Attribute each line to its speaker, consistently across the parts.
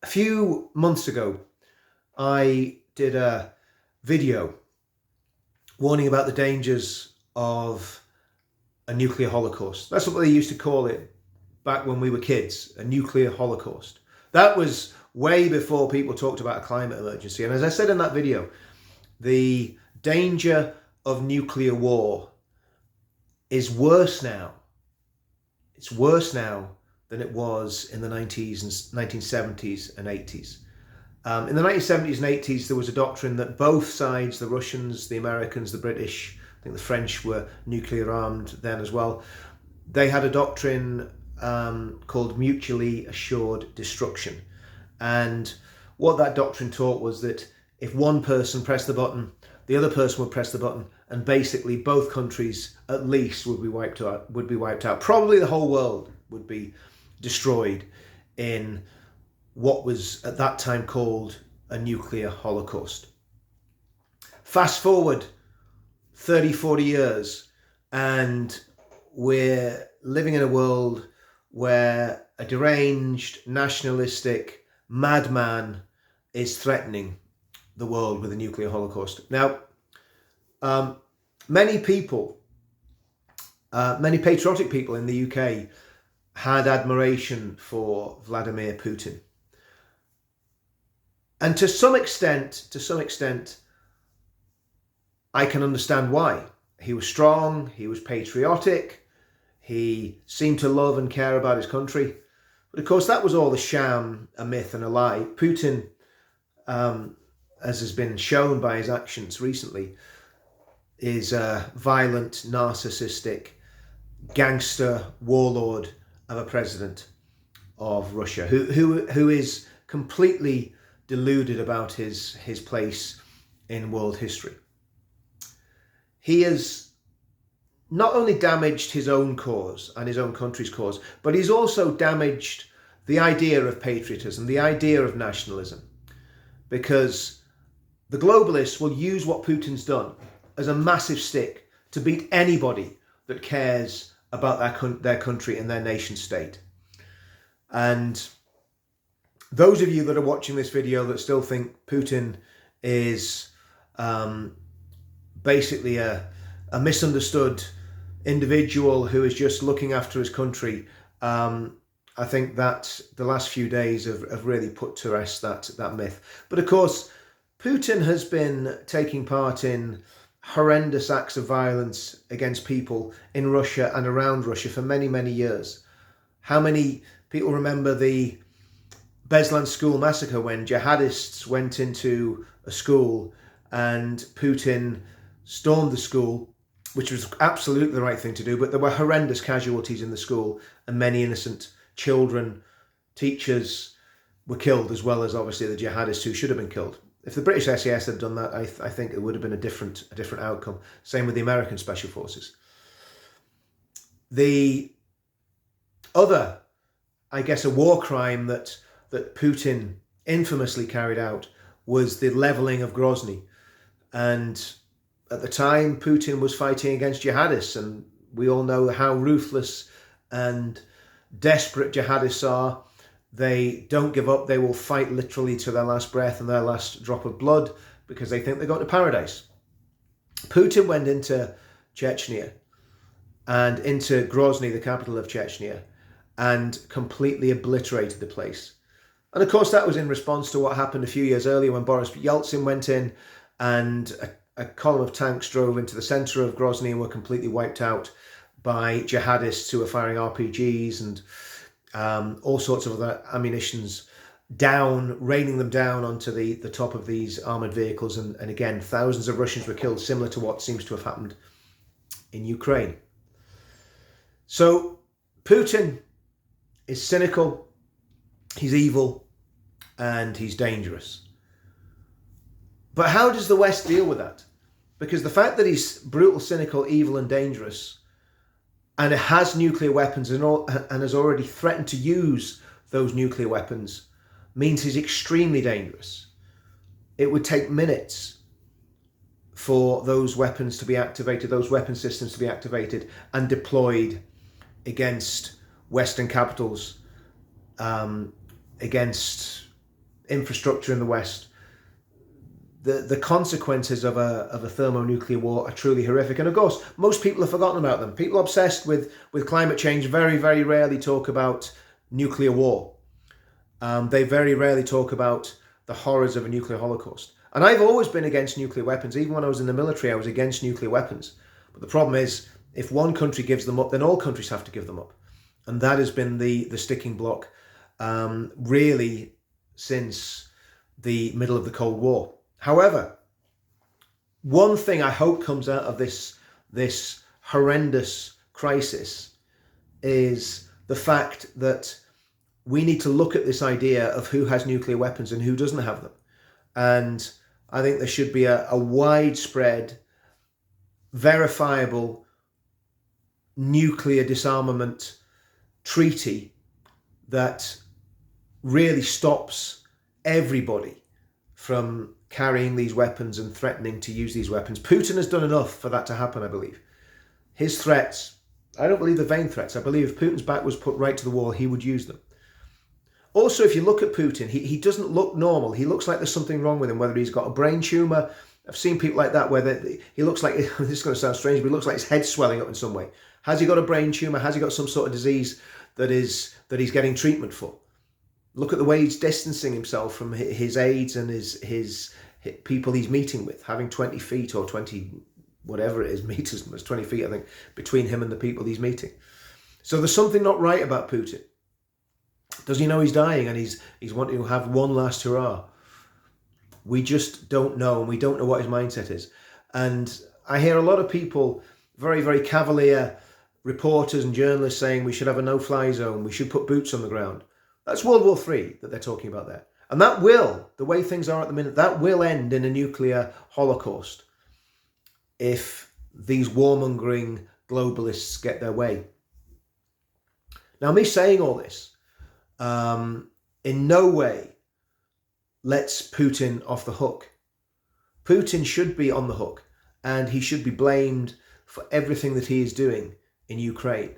Speaker 1: few months ago, I did a video warning about the dangers of a nuclear holocaust. That's what they used to call it back when we were kids, a nuclear holocaust. That was way before people talked about a climate emergency. And as I said in that video, the danger of nuclear war is worse now. It's worse now than it was in the 1970s and 80s. In the 1970s and 80s, there was a doctrine that both sides, the Russians, the Americans, the British, I think the French were nuclear armed then as well, they had a doctrine called mutually assured destruction. And what that doctrine taught was that if one person pressed the button, the other person would press the button, and basically both countries at least would be wiped out. Probably the whole world would be destroyed in what was at that time called a nuclear holocaust. Fast forward 30, 40 years, and we're living in a world where a deranged, nationalistic madman is threatening the world with a nuclear holocaust. Now, many patriotic people in the UK had admiration for Vladimir Putin. And to some extent, I can understand why. He was strong, he was patriotic, he seemed to love and care about his country. But of course, that was all a sham, a myth and a lie. Putin, as has been shown by his actions recently, is a violent, narcissistic, gangster, warlord of a president of Russia, who is completely deluded about his place in world history. He has not only damaged his own cause and his own country's cause, but he's also damaged the idea of patriotism, the idea of nationalism, because the globalists will use what Putin's done as a massive stick to beat anybody that cares about their country and their nation state. And those of you that are watching this video that still think Putin is basically a misunderstood individual who is just looking after his country, I think that the last few days have really put to rest that myth. But of course, Putin has been taking part in horrendous acts of violence against people in Russia and around Russia for many, many years. How many people remember the Beslan school massacre when jihadists went into a school and Putin stormed the school, which was absolutely the right thing to do, but there were horrendous casualties in the school and many innocent children, teachers were killed, as well as obviously the jihadists who should have been killed. If the British SAS had done that, I think it would have been a different outcome. Same with the American Special Forces. The other, I guess, a war crime that Putin infamously carried out was the leveling of Grozny. And at the time, Putin was fighting against jihadists, and we all know how ruthless and desperate jihadists are. They don't give up. They will fight literally to their last breath and their last drop of blood because they think they're going to paradise. Putin went into Chechnya and into Grozny, the capital of Chechnya, and completely obliterated the place. And of course, that was in response to what happened a few years earlier when Boris Yeltsin went in and a column of tanks drove into the center of Grozny and were completely wiped out by jihadists who were firing RPGs and all sorts of other ammunitions raining them down onto the top of these armored vehicles. And again, thousands of Russians were killed, similar to what seems to have happened in Ukraine. So Putin is cynical, he's evil, and he's dangerous. But how does the West deal with that? Because the fact that he's brutal, cynical, evil, and dangerous, and it has nuclear weapons and has already threatened to use those nuclear weapons, means he's extremely dangerous. It would take minutes for those weapons to be activated, those weapon systems to be activated and deployed against Western capitals, against infrastructure in the West, the consequences of a thermonuclear war are truly horrific. And of course, most people have forgotten about them. People obsessed with climate change very, very rarely talk about nuclear war. They very rarely talk about the horrors of a nuclear holocaust. And I've always been against nuclear weapons. Even when I was in the military, I was against nuclear weapons. But the problem is, if one country gives them up, then all countries have to give them up. And that has been the sticking block, really, since the middle of the Cold War. However, one thing I hope comes out of this horrendous crisis is the fact that we need to look at this idea of who has nuclear weapons and who doesn't have them. And I think there should be a widespread, verifiable nuclear disarmament treaty that really stops everybody from carrying these weapons and threatening to use these weapons. Putin has done enough for that to happen, I believe. His threats, I don't believe they're vain threats. I believe if Putin's back was put right to the wall, he would use them. Also, if you look at Putin, he doesn't look normal. He looks like there's something wrong with him, whether he's got a brain tumour. I've seen people like that where he looks like, this is going to sound strange, but he looks like his head's swelling up in some way. Has he got a brain tumour? Has he got some sort of disease that he's getting treatment for? Look at the way he's distancing himself from his aides and his people he's meeting with, having 20 feet or 20, whatever it is, meters, it's 20 feet, I think, between him and the people he's meeting. So there's something not right about Putin. Does he know he's dying and he's wanting to have one last hurrah? We just don't know, and we don't know what his mindset is. And I hear a lot of people, very, very cavalier reporters and journalists saying we should have a no-fly zone, we should put boots on the ground. That's World War III that they're talking about there. And that will, the way things are at the minute, that will end in a nuclear holocaust if these warmongering globalists get their way. Now, me saying all this, in no way lets Putin off the hook. Putin should be on the hook, and he should be blamed for everything that he is doing in Ukraine.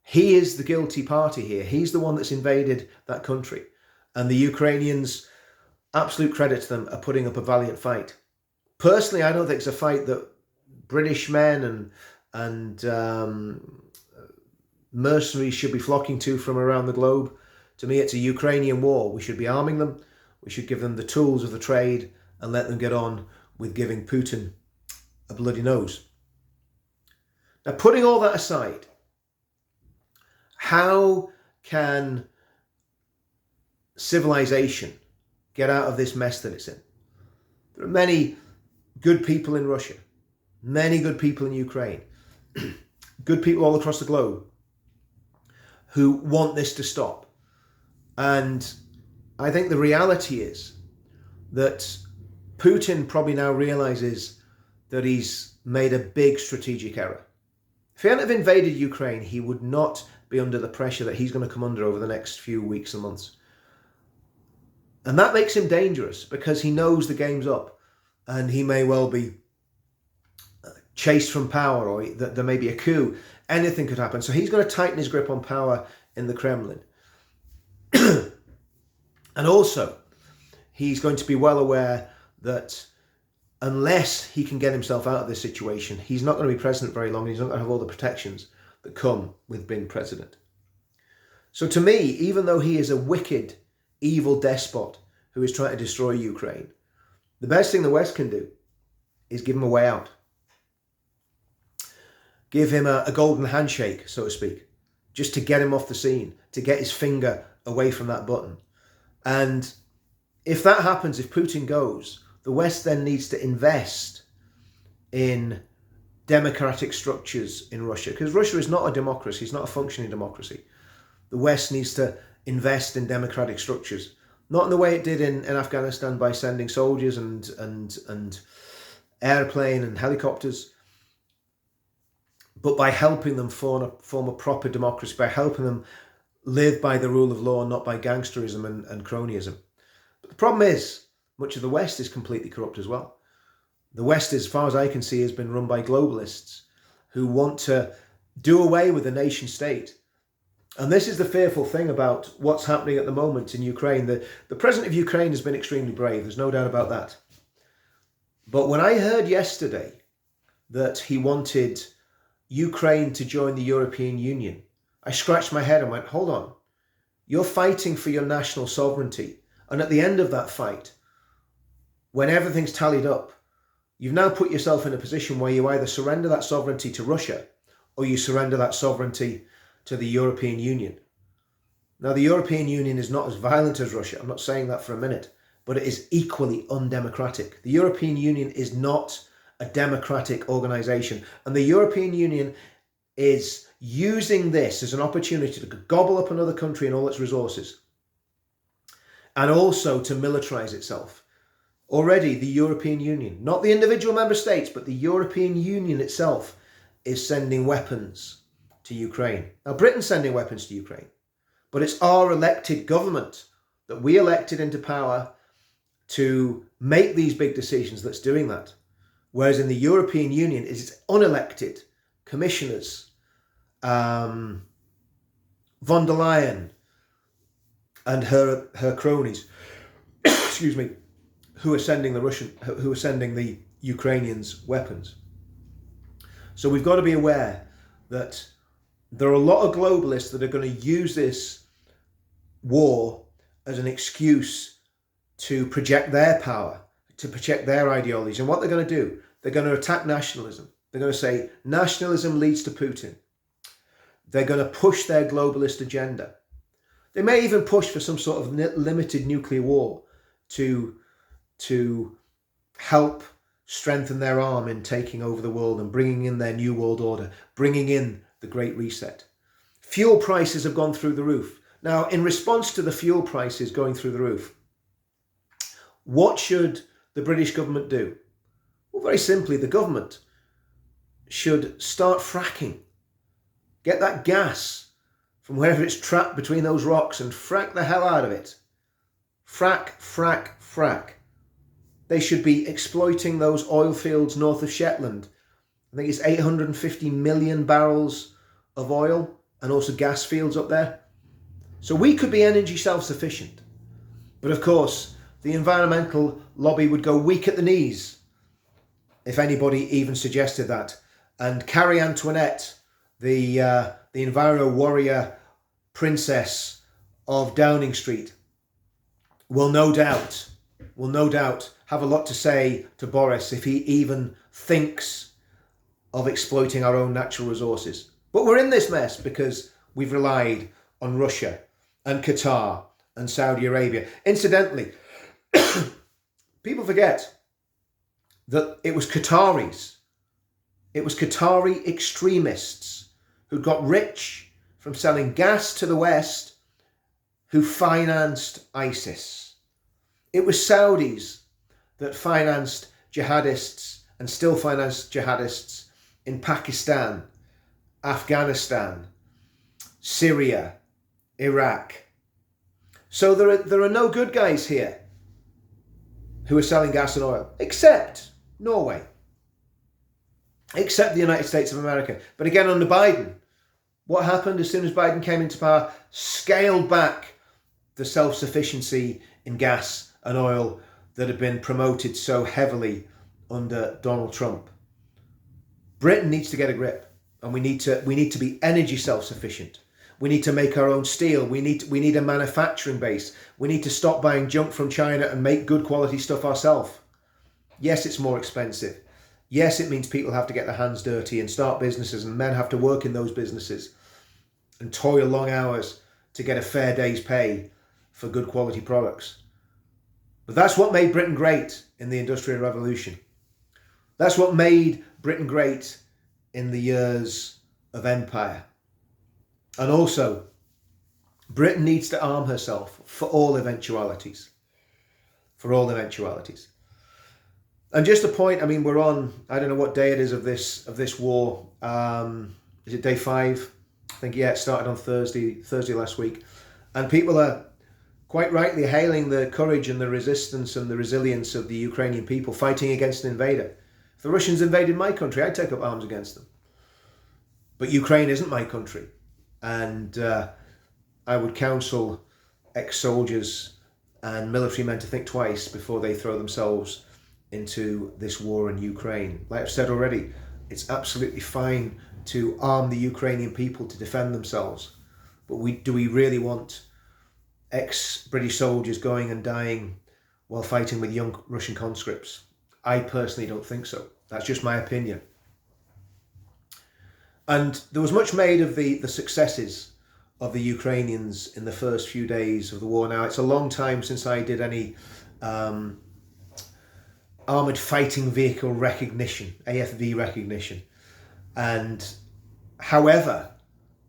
Speaker 1: He is the guilty party here. He's the one that's invaded that country. And the Ukrainians, absolute credit to them, are putting up a valiant fight. Personally, I don't think it's a fight that British men and mercenaries should be flocking to from around the globe. To me, it's a Ukrainian war. We should be arming them. We should give them the tools of the trade and let them get on with giving Putin a bloody nose. Now, putting all that aside, how can civilization get out of this mess that it's in? There are many good people in Russia, many good people in Ukraine, good people all across the globe who want this to stop. And I think the reality is that Putin probably now realizes that he's made a big strategic error. If he hadn't have invaded Ukraine, he would not be under the pressure that he's going to come under over the next few weeks and months. And that makes him dangerous because he knows the game's up and he may well be chased from power, or that there may be a coup. Anything could happen. So he's going to tighten his grip on power in the Kremlin. And also, he's going to be well aware that unless he can get himself out of this situation, he's not going to be president very long. He's not going to have all the protections that come with being president. So to me, even though he is a wicked, evil despot who is trying to destroy Ukraine, the best thing the West can do is give him a way out. Give him a golden handshake, so to speak, just to get him off the scene, to get his finger away from that button. And if that happens, if Putin goes, the West then needs to invest in democratic structures in Russia, because Russia is not a democracy, it's not a functioning democracy. The West needs to invest in democratic structures, not in the way it did in Afghanistan by sending soldiers and airplane and helicopters, but by helping them form a proper democracy, by helping them live by the rule of law, not by gangsterism and cronyism. But the problem is, much of the West is completely corrupt as well. The West, as far as I can see, has been run by globalists who want to do away with the nation state And this is the fearful thing about what's happening at the moment in Ukraine. The president of Ukraine has been extremely brave. There's no doubt about that. But when I heard yesterday that he wanted Ukraine to join the European Union, I scratched my head and went, hold on. You're fighting for your national sovereignty. And at the end of that fight, when everything's tallied up, you've now put yourself in a position where you either surrender that sovereignty to Russia or you surrender that sovereignty to the European Union. Now, the European Union is not as violent as Russia. I'm not saying that for a minute, but it is equally undemocratic. The European Union is not a democratic organization. And the European Union is using this as an opportunity to gobble up another country and all its resources, and also to militarize itself. Already, the European Union, not the individual member states, but the European Union itself is sending weapons to Ukraine. Now, Britain's sending weapons to Ukraine, but it's our elected government that we elected into power to make these big decisions that's doing that. Whereas in the European Union, it's unelected commissioners, von der Leyen and her cronies, excuse me, who are sending the Ukrainians weapons. So we've got to be aware that there are a lot of globalists that are going to use this war as an excuse to project their power, to project their ideologies. And what they're going to do, they're going to attack nationalism. They're going to say nationalism leads to Putin. They're going to push their globalist agenda. They may even push for some sort of limited nuclear war to help strengthen their arm in taking over the world and bringing in their new world order, bringing in the Great Reset. Fuel prices have gone through the roof. Now, in response to the fuel prices going through the roof, what should the British government do? Well, very simply, the government should start fracking. Get that gas from wherever it's trapped between those rocks and frack the hell out of it. Frack, frack, frack. They should be exploiting those oil fields north of Shetland. I think it's 850 million barrels of oil and also gas fields up there. So we could be energy self-sufficient. But of course, the environmental lobby would go weak at the knees if anybody even suggested that. And Carrie Antoinette, the enviro warrior princess of Downing Street, will no doubt have a lot to say to Boris if he even thinks of exploiting our own natural resources. But we're in this mess because we've relied on Russia and Qatar and Saudi Arabia. Incidentally, people forget that it was Qataris. It was Qatari extremists who got rich from selling gas to the West who financed ISIS. It was Saudis that financed jihadists and still finance jihadists in Pakistan, Afghanistan, Syria, Iraq. So there are no good guys here who are selling gas and oil, except Norway, except the United States of America. But again, under Biden, what happened as soon as Biden came into power? Scaled back the self-sufficiency in gas and oil that had been promoted so heavily under Donald Trump. Britain needs to get a grip, and we need to be energy self-sufficient. We need to make our own steel. We need a manufacturing base. We need to stop buying junk from China and make good quality stuff ourselves. Yes, it's more expensive. Yes, it means people have to get their hands dirty and start businesses, and men have to work in those businesses and toil long hours to get a fair day's pay for good quality products. But that's what made Britain great in the Industrial Revolution. That's what made Britain great in the years of empire. And also, Britain needs to arm herself for all eventualities. For all eventualities. And just a point, I mean, we're on, I don't know what day it is of this war. Is it day 5? I think, yeah, it started on Thursday last week. And people are quite rightly hailing the courage and the resistance and the resilience of the Ukrainian people fighting against an invader. If the Russians invaded my country, I'd take up arms against them. But Ukraine isn't my country. And I would counsel ex-soldiers and military men to think twice before they throw themselves into this war in Ukraine. Like I've said already, it's absolutely fine to arm the Ukrainian people to defend themselves, but do we really want ex-British soldiers going and dying while fighting with young Russian conscripts? I personally don't think so. That's just my opinion. And there was much made of the successes of the Ukrainians in the first few days of the war. Now, it's a long time since I did any armoured fighting vehicle recognition, AFV recognition. And however,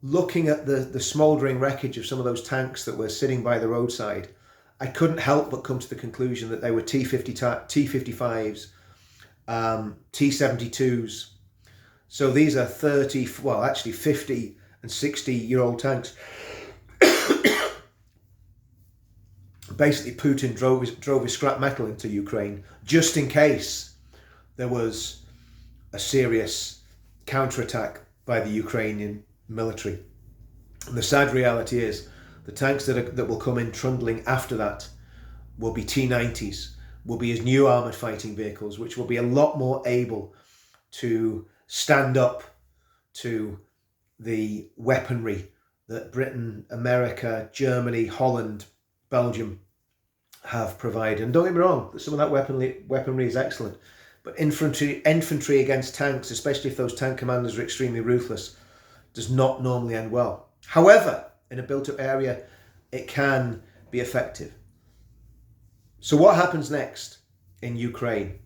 Speaker 1: looking at the smouldering wreckage of some of those tanks that were sitting by the roadside, I couldn't help but come to the conclusion that they were T-55s, T-72s. So these are 30, well, actually 50 and 60-year-old tanks. Basically, Putin drove his scrap metal into Ukraine just in case there was a serious counterattack by the Ukrainian military. And the sad reality is the tanks that will come in trundling after that will be T-90s, will be his new armoured fighting vehicles, which will be a lot more able to stand up to the weaponry that Britain, America, Germany, Holland, Belgium have provided. And don't get me wrong, some of that weaponry is excellent, but infantry against tanks, especially if those tank commanders are extremely ruthless, does not normally end well. However, in a built-up area, it can be effective. So what happens next in Ukraine?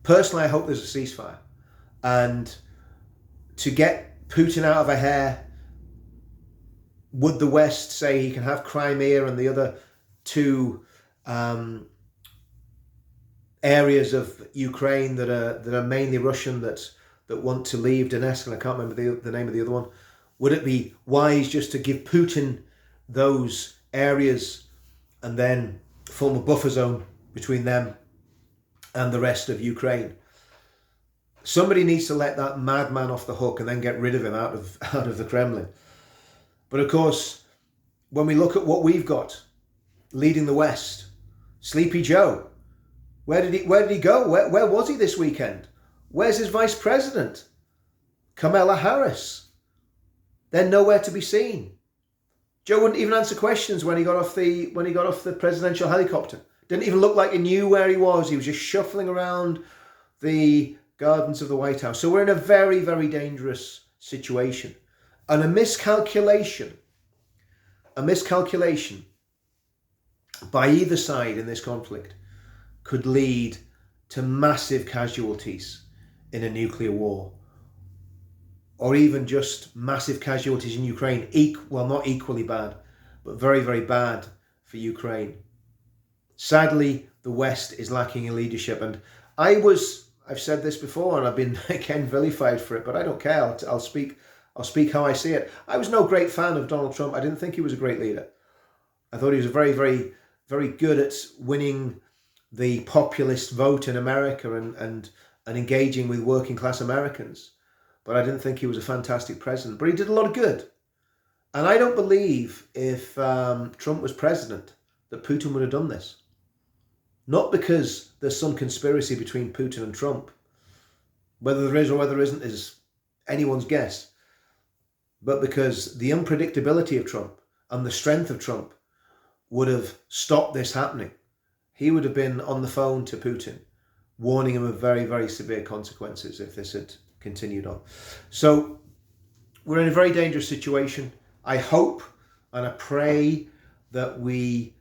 Speaker 1: Personally, I hope there's a ceasefire. And to get Putin out of a hair, would the West say he can have Crimea and the other two areas of Ukraine that are mainly Russian that want to leave Donetsk, and I can't remember the name of the other one? Would it be wise just to give Putin those areas and then form a buffer zone between them and the rest of Ukraine? Somebody needs to let that madman off the hook and then get rid of him out of the Kremlin. But of course, when we look at what we've got leading the West, Sleepy Joe, where did he go? Where was he this weekend? Where's his vice president? Kamala Harris. They're nowhere to be seen. Joe wouldn't even answer questions when he got off the presidential helicopter. Didn't even look like he knew where he was. He was just shuffling around the gardens of the White House. So we're in a very, very dangerous situation. And a miscalculation by either side in this conflict could lead to massive casualties in a nuclear war, or even just massive casualties in Ukraine. Well, not equally bad, but very, very bad for Ukraine. Sadly, the West is lacking in leadership. And I've said this before, and I've been again vilified for it, but I don't care. I'll speak how I see it. I was no great fan of Donald Trump. I didn't think he was a great leader. I thought he was very, very, very good at winning the populist vote in America and engaging with working class Americans. But I didn't think he was a fantastic president. But he did a lot of good. And I don't believe if Trump was president that Putin would have done this. Not because there's some conspiracy between Putin and Trump. Whether there is or whether there isn't is anyone's guess. But because the unpredictability of Trump and the strength of Trump would have stopped this happening. He would have been on the phone to Putin, warning him of very, very severe consequences if this had continued on. So we're in a very dangerous situation. I hope and I pray that we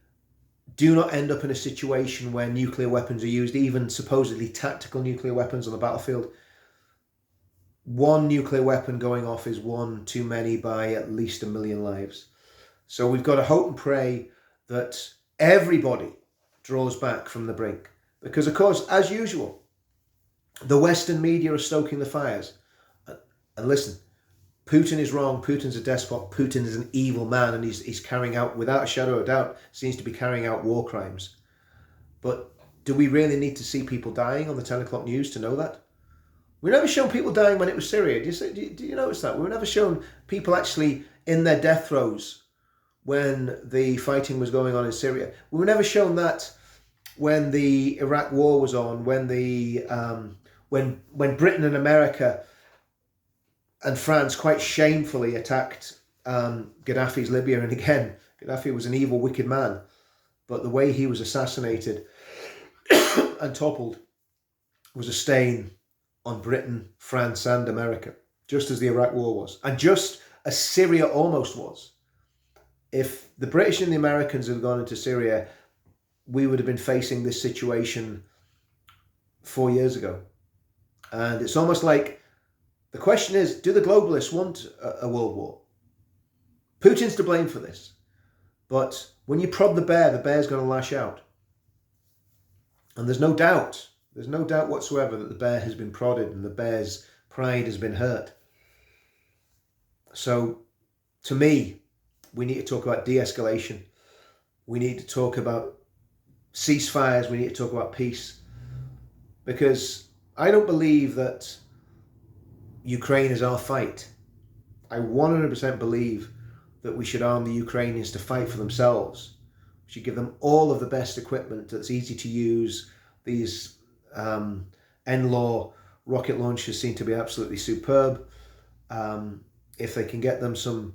Speaker 1: do not end up in a situation where nuclear weapons are used, even supposedly tactical nuclear weapons on the battlefield. One nuclear weapon going off is one too many by at least 1 million lives. So we've got to hope and pray that everybody draws back from the brink. Because, of course, as usual, the Western media are stoking the fires. And listen, Putin is wrong. Putin's a despot. Putin is an evil man, and he's carrying out, without a shadow of doubt, seems to be carrying out war crimes. But do we really need to see people dying on the 10 o'clock news to know that? We've never shown people dying when it was Syria. Do you notice that? We've never shown people actually in their death throes when the fighting was going on in Syria. We were never shown that when the Iraq War was on, when when Britain and America and France quite shamefully attacked Gaddafi's Libya. And again, Gaddafi was an evil, wicked man, but the way he was assassinated and toppled was a stain on Britain, France and America, just as the Iraq War was, and just as Syria almost was. If the British and the Americans had gone into Syria, we would have been facing this situation 4 years ago. And it's almost like the question is, do the globalists want a world war? Putin's to blame for this. But when you prod the bear's going to lash out. And there's no doubt whatsoever that the bear has been prodded and the bear's pride has been hurt. So, to me, we need to talk about de-escalation. We need to talk about ceasefires. We need to talk about peace. Because I don't believe that Ukraine is our fight. I 100% believe that we should arm the Ukrainians to fight for themselves. We should give them all of the best equipment that's easy to use. These NLAW rocket launchers seem to be absolutely superb. If they can get them some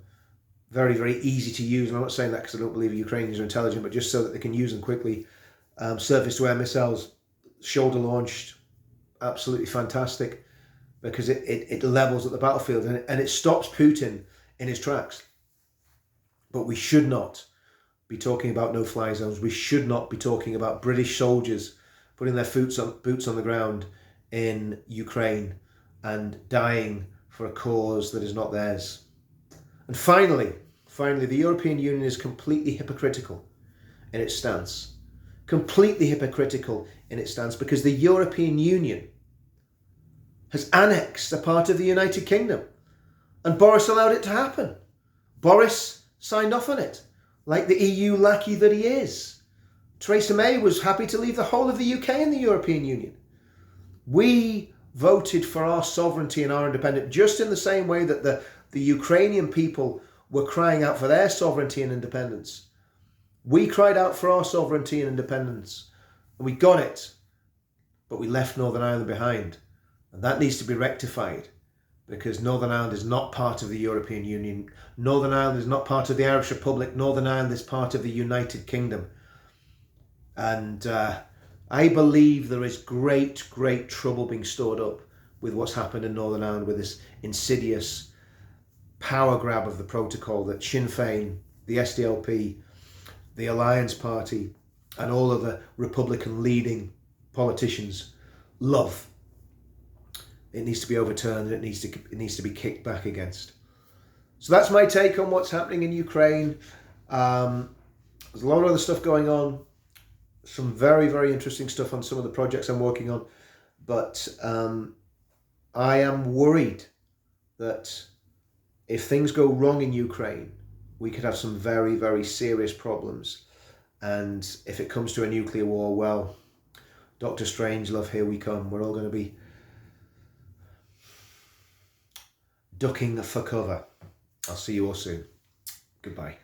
Speaker 1: very, very easy to use, and I'm not saying that because I don't believe Ukrainians are intelligent, but just so that they can use them quickly. Surface-to-air missiles, shoulder launched, absolutely fantastic, because it levels at the battlefield and it stops Putin in his tracks. But we should not be talking about no-fly zones. We should not be talking about British soldiers putting their boots on the ground in Ukraine and dying for a cause that is not theirs. And finally, the European Union is completely hypocritical in its stance. Completely hypocritical in its stance, because the European Union has annexed a part of the United Kingdom. And Boris allowed it to happen. Boris signed off on it, like the EU lackey that he is. Theresa May was happy to leave the whole of the UK in the European Union. We voted for our sovereignty and our independence, just in the same way that the Ukrainian people were crying out for their sovereignty and independence. We cried out for our sovereignty and independence, and we got it, but we left Northern Ireland behind. And that needs to be rectified, because Northern Ireland is not part of the European Union. Northern Ireland is not part of the Irish Republic. Northern Ireland is part of the United Kingdom. And I believe there is great, great trouble being stored up with what's happened in Northern Ireland, with this insidious power grab of the protocol that Sinn Féin, the SDLP, the Alliance Party, and all of the Republican leading politicians love. It needs to be overturned, and it needs to be kicked back against. So that's my take on what's happening in Ukraine. There's a lot of other stuff going on. Some very, very interesting stuff on some of the projects I'm working on. But I am worried that if things go wrong in Ukraine, we could have some very, very serious problems. And if it comes to a nuclear war, well, Dr. Strangelove, here we come. We're all going to be ducking for cover. I'll see you all soon. Goodbye.